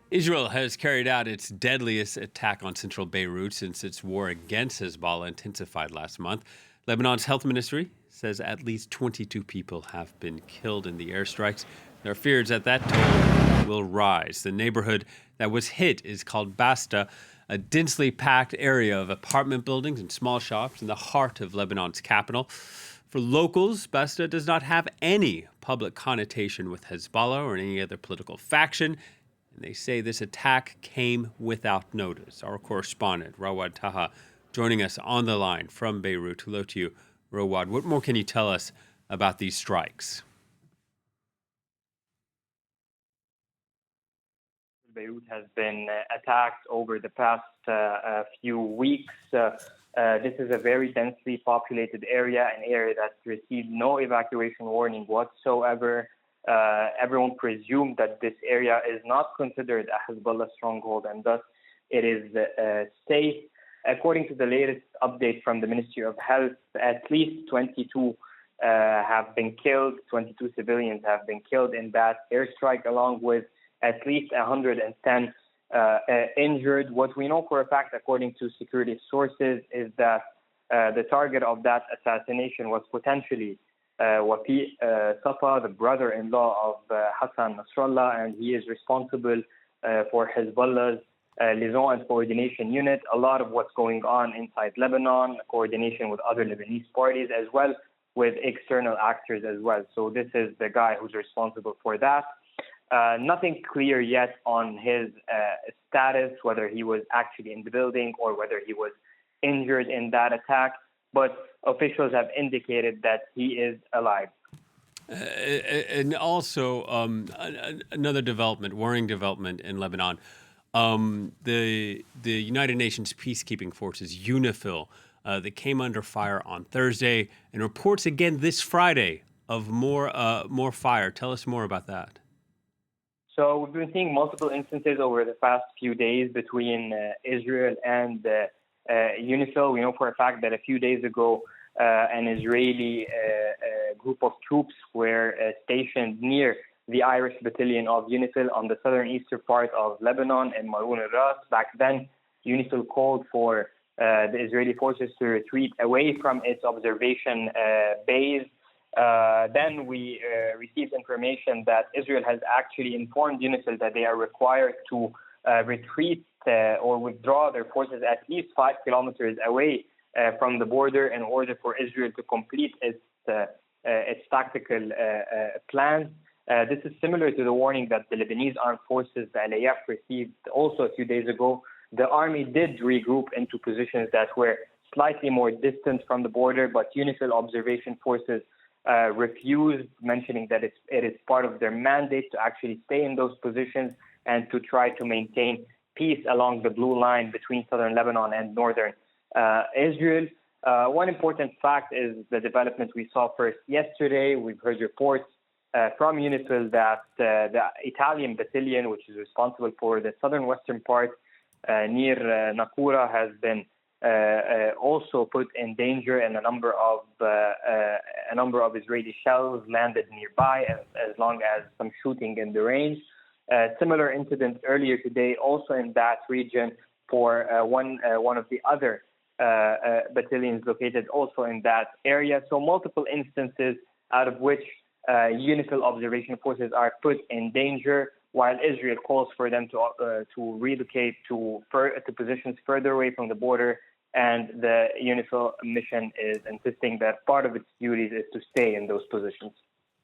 Israel has carried out its deadliest attack on central Beirut since its war against Hezbollah intensified last month. Lebanon's health ministry says at least 22 people have been killed in the airstrikes. There are fears that toll will rise. The neighborhood that was hit is called Basta, a densely packed area of apartment buildings and small shops in the heart of Lebanon's capital. For locals, Basta does not have any public connotation with Hezbollah or any other political faction. And they say this attack came without notice. Our correspondent, Rawad Taha, joining us on the line from Beirut. Hello to you, Rawad. What more can you tell us about these strikes? Beirut has been attacked over the past few weeks. This is a very densely populated area, an area that received no evacuation warning whatsoever. Everyone presumed that this area is not considered a Hezbollah stronghold and thus it is safe. According to the latest update from the Ministry of Health, at least 22 have been killed, 22 civilians have been killed in that airstrike, along with at least 110 injured. What we know for a fact, according to security sources, is that the target of that assassination was potentially Wafi Safa, the brother-in-law of Hassan Nasrallah, and he is responsible for Hezbollah's liaison and coordination unit. A lot of what's going on inside Lebanon, coordination with other Lebanese parties, as well with external actors as well. So this is the guy who's responsible for that. Nothing clear yet on his status, whether he was actually in the building or whether he was injured in that attack. But officials have indicated that he is alive. And also, another development, worrying development in Lebanon. The United Nations peacekeeping forces, UNIFIL, that came under fire on Thursday, and reports again this Friday of more fire. Tell us more about that. So we've been seeing multiple instances over the past few days between Israel and UNIFIL. We know for a fact that a few days ago, an Israeli group of troops were stationed near the Irish battalion of UNIFIL on the southern eastern part of Lebanon in Maroun al-Ras. Back then, UNIFIL called for the Israeli forces to retreat away from its observation base. Then we received information that Israel has actually informed UNIFIL that they are required to retreat or withdraw their forces at least 5 kilometers away from the border in order for Israel to complete its tactical plans. This is similar to the warning that the Lebanese armed forces, the LAF, received also a few days ago. The army did regroup into positions that were slightly more distant from the border, but UNIFIL observation forces refused, mentioning that it is part of their mandate to actually stay in those positions and to try to maintain peace along the blue line between southern Lebanon and northern Israel. One important fact is the development we saw first yesterday. We've heard reports from UNIFIL that the Italian battalion, which is responsible for the southern western part near Nakura, has been also put in danger, and a number of Israeli shells landed nearby, as long as some shooting in the range. Similar incident earlier today, also in that region, for one of the other battalions located also in that area. So multiple instances out of which UNIFIL observation forces are put in danger, while Israel calls for them to relocate to positions further away from the border. And the UNIFIL mission is insisting that part of its duties is to stay in those positions.